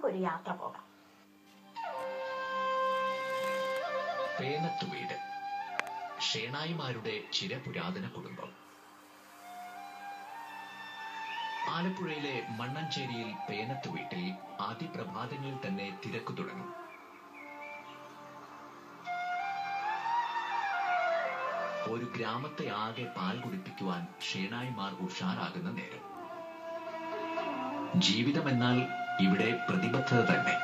നമുക്കൊരു യാത്ര പോകാം. പേനത്തുവീട്, ഷേണായിമാരുടെ ചിരപുരാതന കുടുംബം. ആലപ്പുഴയിലെ മണ്ണഞ്ചേരിയിൽ പേനത്തുവീട്ടിൽ ആദ്യപ്രഭാതങ്ങളിൽ തന്നെ തിരക്ക് തുടങ്ങും. ഒരു ഗ്രാമത്തെ ആകെ പാൽ കുടിപ്പിക്കുവാൻ ഷേണായിമാർ ഉഷാറാകുന്ന നേരം. ജീവിതമെന്നാൽ ഇവിടെ പ്രതിബദ്ധത തന്നെ.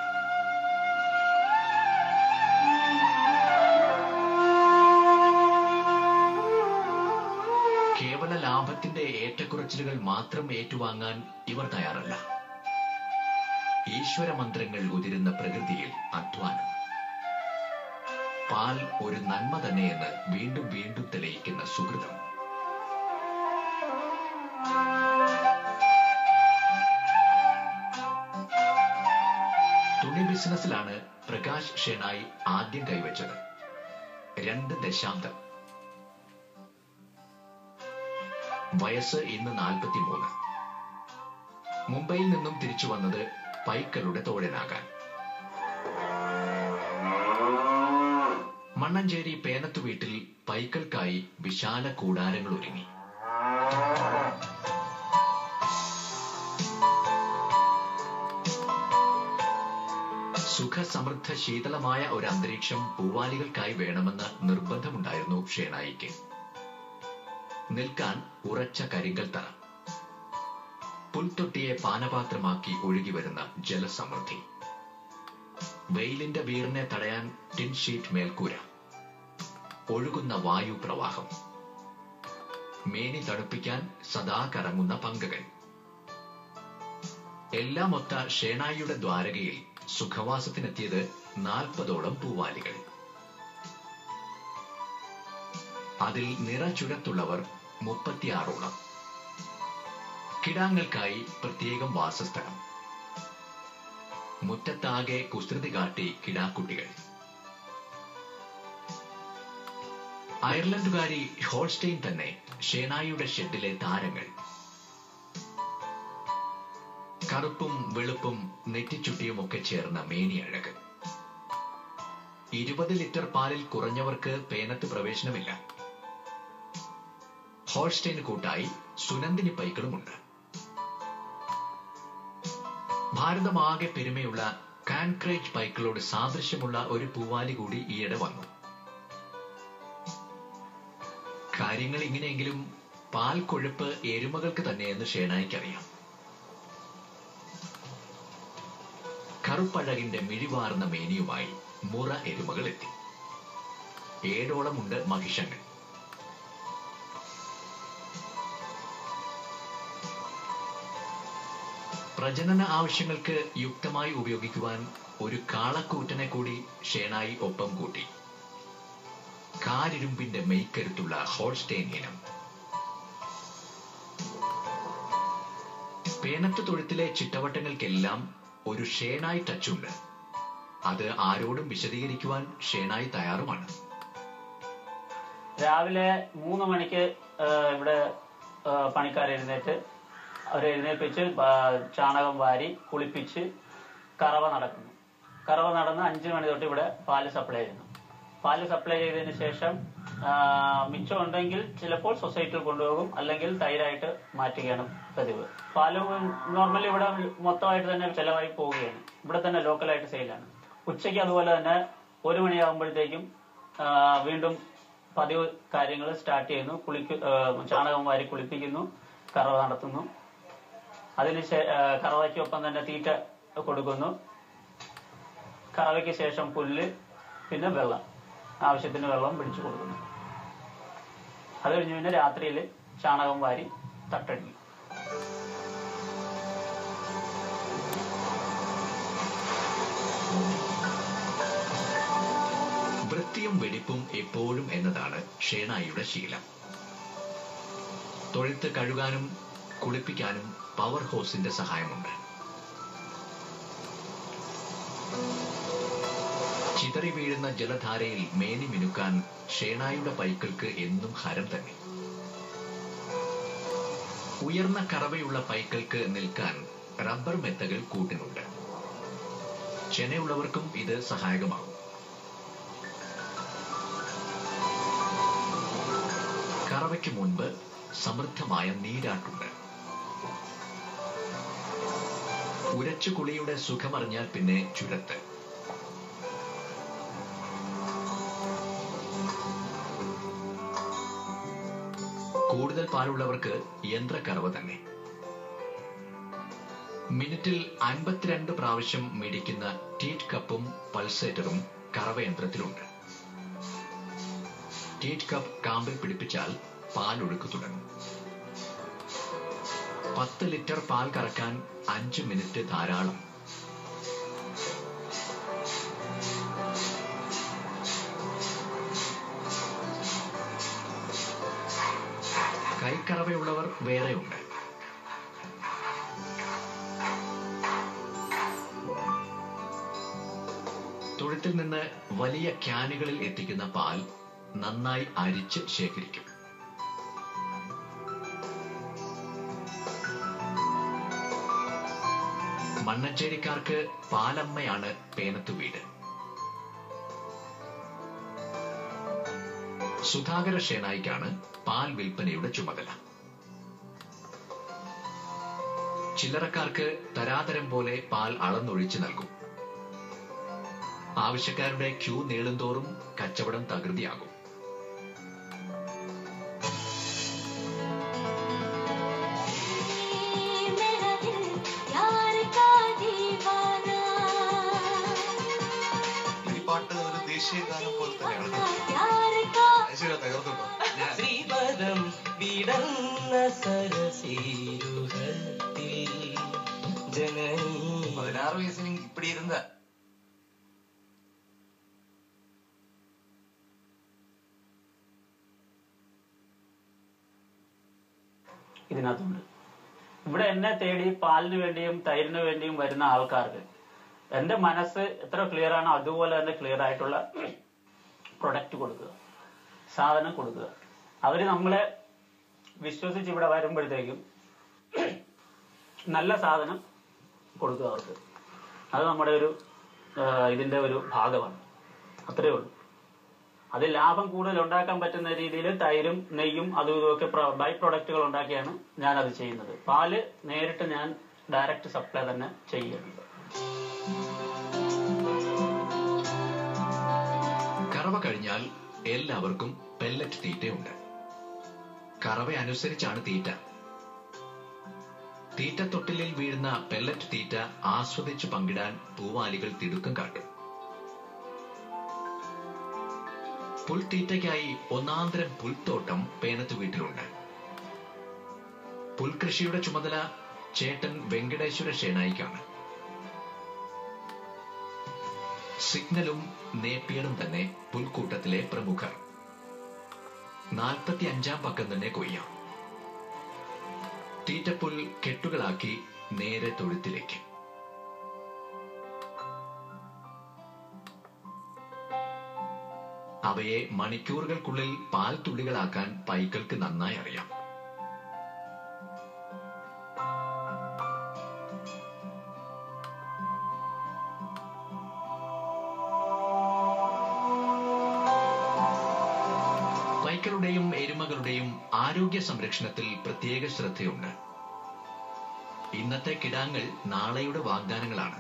കേവല ലാഭത്തിന്റെ ഏറ്റക്കുറച്ചിലുകൾ മാത്രം ഏറ്റുവാങ്ങാൻ ഇവർ തയ്യാറല്ല. ഈശ്വര മന്ത്രങ്ങൾ ഉതിരുന്ന പ്രകൃതിയിൽ അധ്വാനം. പാൽ ഒരു നന്മ തന്നെയെന്ന് വീണ്ടും വീണ്ടും തെളിയിക്കുന്ന സുഹൃതം. തുണി ബിസിനസ്സിലാണ് പ്രകാശ് ഷേണായി ആദ്യം കൈവച്ചത്. 2 ദശാബ്ദം. വയസ്സ് ഇന്ന് 43. മുംബൈയിൽ നിന്നും തിരിച്ചു വന്നത് പൈക്കളുടെ തോഴനാകാൻ. മണ്ണഞ്ചേരി പേനത്തുവീട്ടിൽ പൈക്കൾക്കായി വിശാല കൂടാരങ്ങൾ ഒരുങ്ങി. സുഖസമൃദ്ധ ശീതളമായ ഒരു അന്തരീക്ഷം പൂവാലികൾക്കായി വേണമെന്ന നിർബന്ധമുണ്ടായിരുന്നു ഷേണായിക്ക്. നിൽക്കാൻ ഉറച്ച കരിങ്കൽ തറ, പുൽത്തൊട്ടിയെ പാനപാത്രമാക്കി ഒഴുകിവരുന്ന ജലസമൃദ്ധി, വെയിലിന്റെ വീറിനെ തടയാൻ ടിൻ ഷീറ്റ് മേൽക്കൂര, ഒഴുകുന്ന വായു പ്രവാഹം, മേനി തണുപ്പിക്കാൻ സദാ കറങ്ങുന്ന പങ്കകൾ. എല്ലാമൊത്ത ഷേണായിയുടെ ദ്വാരകയിൽ സുഖവാസത്തിനെത്തിയത് 40ഓളം പൂവാലികൾ. അതിൽ നിറചുരത്തുള്ളവർ 36ഓളം. കിടാങ്ങൾക്കായി പ്രത്യേകം വാസസ്ഥലം. മുറ്റത്താകെ കുസൃതി കാട്ടി കിടാക്കുട്ടികൾ. അയർലൻഡുകാരി ഹോൾസ്റ്റെയിൻ തന്നെ ഷേണായിയുടെ ഷെഡിലെ താരങ്ങൾ. കറുപ്പും വെളുപ്പും നെറ്റിച്ചുട്ടിയുമൊക്കെ ചേർന്ന മേനിയഴക്. 20 ലിറ്റർ പാലിൽ കുറഞ്ഞവർക്ക് പേനത്ത് പ്രവേശനമില്ല. ഹോൾസ്റ്റെയിന് കൂട്ടായി സുനന്ദിനി പൈക്കളുമുണ്ട്. ഭാരതമാകെ പെരുമയുള്ള കാൻക്രേജ് പൈക്കളോട് സാദൃശ്യമുള്ള ഒരു പൂവാലി കൂടി ഈയിടെ വന്നു. കാര്യങ്ങൾ ഇങ്ങനെയെങ്കിലും പാൽ കൊഴുപ്പ് എരുമകൾക്ക് തന്നെയെന്ന് ഷേണായിക്കറിയാം. കറുപ്പഴകിന്റെ മിഴിവാർന്ന മേനിയുമായി മുറ എരുമകൾ എത്തി. 7ഓളം ഉണ്ട് മഹിഷങ്ങൾ. പ്രജനന ആവശ്യങ്ങൾക്ക് യുക്തമായി ഉപയോഗിക്കുവാൻ ഒരു കാളക്കൂറ്റനെ കൂടി ഷേണായി ഒപ്പം കൂട്ടി. കാരിരുമ്പിന്റെ മെയ്ക്കരുത്തുള്ള ഹോൾസ്റ്റെയിൻ ഇനം. പേനത്ത് തൊഴുത്തിലെ ചിട്ടവട്ടങ്ങൾക്കെല്ലാം ഒരു ഷേണായി ടച്ചുണ്ട്. അത് ആരോടും വിശദീകരിക്കുവാൻ ഷേണായി തയ്യാറുമാണ്. രാവിലെ 3 മണിക്ക് ഇവിടെ പണിക്കാരെഴുന്നേറ്റ് അവരെ എഴുന്നേൽപ്പിച്ച് ചാണകം വാരി കുളിപ്പിച്ച് കറവ നടക്കുന്നു. കറവ നടന്ന് 5 മണി തൊട്ട് ഇവിടെ പാല് സപ്ലൈ ചെയ്യുന്നു. പാല് സപ്ലൈ ചെയ്തതിന് ശേഷം മിച്ചം ഉണ്ടെങ്കിൽ ചിലപ്പോൾ സൊസൈറ്റിയിൽ കൊണ്ടുപോകും, അല്ലെങ്കിൽ തൈരായിട്ട് മാറ്റുകയാണ് പതിവ്. പാല് നോർമലി ഇവിടെ മൊത്തമായിട്ട് തന്നെ ചെലവായി പോവുകയാണ്. ഇവിടെ തന്നെ ലോക്കലായിട്ട് സെയിലാണ്. ഉച്ചയ്ക്ക് അതുപോലെ തന്നെ 1 മണിയാകുമ്പോഴത്തേക്കും വീണ്ടും പതിവ് കാര്യങ്ങൾ സ്റ്റാർട്ട് ചെയ്യുന്നു. ചാണകം വാരി കുളിപ്പിക്കുന്നു, കറവ നടത്തുന്നു. അതിന് കറവയ്ക്കൊപ്പം തന്നെ തീറ്റ കൊടുക്കുന്നു. കറവയ്ക്ക് ശേഷം പുല്ല്, പിന്നെ വെള്ളം, ആവശ്യത്തിന് വെള്ളം പിടിച്ചു കൊടുക്കുന്നു. അത് കഴിഞ്ഞ് പിന്നെ രാത്രിയിൽ ചാണകം വാരി തട്ടടിക്കും. വൃത്തിയും വെടിപ്പും എപ്പോഴും എന്നതാണ് ഷേണായിയുടെ ശീലം. തൊഴുത്ത് കഴുകാനും കുളിപ്പിക്കാനും പവർ ഹോസിന്റെ സഹായമുണ്ട്. ചിതറി വീഴുന്ന ജലധാരയിൽ മേനി മിനുക്കാൻ ഷേണായിയുടെ പൈക്കൾക്ക് എന്നും ഹരം തന്നെ. ഉയർന്ന കറവയുള്ള പൈക്കൾക്ക് നിൽക്കാൻ റബ്ബർ മെത്തകൾ കൂട്ടിനുണ്ട്. ചെനയുള്ളവർക്കും ഇത് സഹായകമാകും. കറവയ്ക്ക് മുൻപ് സമൃദ്ധമായ നീരാട്ടുണ്ട്. ഉരച്ചു കുളിയുടെ സുഖമറിഞ്ഞാൽ പിന്നെ ചുരത്ത്. കൂടുതൽ പാലുള്ളവർക്ക് യന്ത്രക്കറവ തന്നെ. മിനിറ്റിൽ 52 പ്രാവശ്യം മിടിക്കുന്ന ടീറ്റ് കപ്പും പൾസേറ്ററും കറവയന്ത്രത്തിലുണ്ട്. ടീറ്റ് കപ്പ് കാമ്പിൽ പിടിപ്പിച്ചാൽ പാലൊഴുക്ക് തുടങ്ങും. 10 ലിറ്റർ പാൽ കറക്കാൻ 5 മിനിറ്റ് ധാരാളം. കൈക്കറവയുള്ളവർ വേറെയുണ്ട്. തൊഴുത്തിൽ നിന്ന് വലിയ ക്യാനുകളിൽ എത്തിക്കുന്ന പാൽ നന്നായി അരിച്ച് ശേഖരിക്കും. മണ്ണഞ്ചേരിക്കാർക്ക് പാലമ്മയാണ് പേനത്തു വീട്. സുധാകര ഷേനായിക്കാണ് പാൽ വിൽപ്പനയുടെ ചുമതല. ചില്ലറക്കാർക്ക് തരാതരം പോലെ പാൽ അളന്നൊഴിച്ച് നൽകും. ആവശ്യക്കാരുടെ ക്യൂ നീളുന്തോറും കച്ചവടം തകൃതിയാകും. ദേശീയഗാനം പോലെ തന്നെയാണ്. ശ്രീപദം വിടന്ന സരസീരുഹത്തിൽ ജനനീ 16 വയസ്സിന് ഇപ്പടി ഇരുന്ന ഇതിനകത്തുണ്ട്. ഇവിടെ എന്നെ തേടി പാലിന് വേണ്ടിയും തൈരിന് വേണ്ടിയും വരുന്ന ആൾക്കാർക്ക് എന്റെ മനസ്സ് എത്ര ക്ലിയർ ആണോ അതുപോലെ തന്നെ ക്ലിയർ ആയിട്ടുള്ള പ്രൊഡക്റ്റ് കൊടുക്കുക, സാധനം കൊടുക്കുക. അവര് നമ്മളെ വിശ്വസിച്ച് ഇവിടെ വരുമ്പോഴത്തേക്കും നല്ല സാധനം കൊടുക്കുക അവർക്ക്. അത് നമ്മുടെ ഒരു ഇതിന്റെ ഒരു ഭാഗമാണ്. അത്രയേ ഉള്ളൂ. അത് ലാഭം കൂടുതൽ ഉണ്ടാക്കാൻ പറ്റുന്ന രീതിയിൽ തൈരും നെയ്യും അതും ഇതുമൊക്കെ ബൈ പ്രൊഡക്റ്റുകൾ ഉണ്ടാക്കിയാണ് ഞാൻ അത് ചെയ്യുന്നത്. പാല് നേരിട്ട് ഞാൻ ഡയറക്റ്റ് സപ്ലൈ തന്നെ ചെയ്യുന്നുണ്ട്. കറവ കഴിഞ്ഞാൽ എല്ലാവർക്കും പെല്ലറ്റ് തീറ്റയുണ്ട്. കറവ അനുസരിച്ചാണ് തീറ്റ. തീറ്റത്തൊട്ടിലിൽ വീഴുന്ന പെല്ലറ്റ് തീറ്റ ആസ്വദിച്ചു പങ്കിടാൻ പൂവാലികൾ തിടുക്കം കാട്ടും. പുൽത്തീറ്റയ്ക്കായി ഒന്നാന്തരം പുൽത്തോട്ടം പേനത്ത് വീട്ടിലുണ്ട്. പുൽകൃഷിയുടെ ചുമതല ചേട്ടൻ വെങ്കടേശ്വര ഷേനായിക്കാണ്. സിഗ്നലും നേപ്പിയറും തന്നെ പുൽക്കൂട്ടത്തിലെ പ്രമുഖർ. 45-ാം പക്കം തന്നെ കൊയ്യാം. തീറ്റപ്പുൽ കെട്ടുകളാക്കി നേരെ തൊഴുത്തിലേക്ക്. അവയെ മണിക്കൂറുകൾക്കുള്ളിൽ പാൽ തുള്ളികളാക്കാൻ പൈക്കൾക്ക് നന്നായി അറിയാം. പൈക്കളുടെയും എരുമകളുടെയും ആരോഗ്യ സംരക്ഷണത്തിൽ പ്രത്യേക ശ്രദ്ധയുണ്ട്. ഇന്നത്തെ കിടാങ്ങൾ നാളെയുടെ വാഗ്ദാനങ്ങളാണ്.